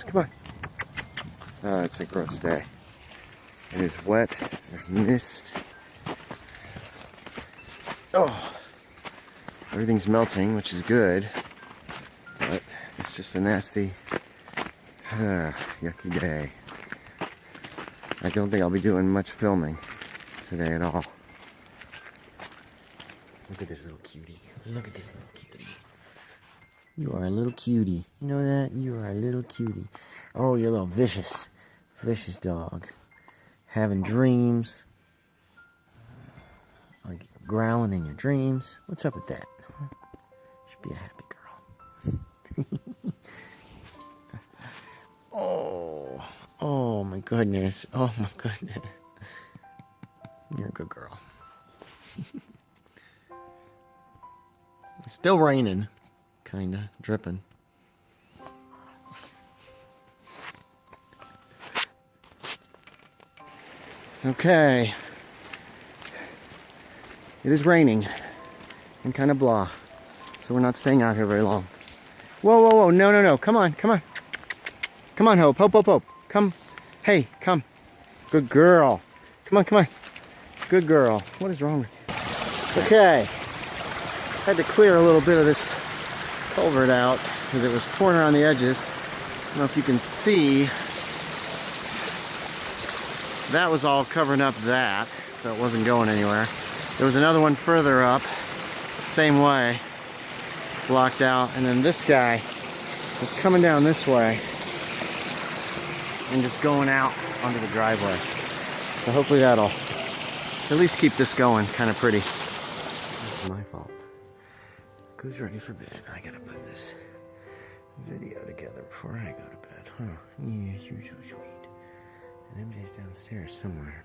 Come on. Oh, it's a gross day. It is wet. There's mist. Oh, everything's melting, which is good. But it's just a nasty, yucky day. I don't think I'll be doing much filming today at all. Look at this little cutie. Look at this little cutie. You are a little cutie. You know that? You are a little cutie. Oh, you're a little vicious. Vicious dog. Having dreams. Like growling in your dreams. What's up with that? Should be a happy girl. Oh my goodness. Oh my goodness. You're a good girl. It's still raining. Kinda. Dripping. Okay. It is raining. And kind of blah. So we're not staying out here very long. Whoa, whoa, whoa. No, no, no. Come on, come on. Come on, Hope. Hope, Hope, Hope. Come. Hey, come. Good girl. Come on, come on. Good girl. What is wrong with you? Okay. Had to clear a little bit of this culvert out because it was pouring around the edges. I don't know if you can see. That was all covering up that, so it wasn't going anywhere. There was another one further up, same way, blocked out, and then this guy was coming down this way and just going out onto the driveway. So hopefully that'll at least keep this going kind of pretty. It's my fault. Who's ready for bed? I gotta put this video together before I go to bed. Huh? Yeah, you're so sweet. And MJ's downstairs somewhere.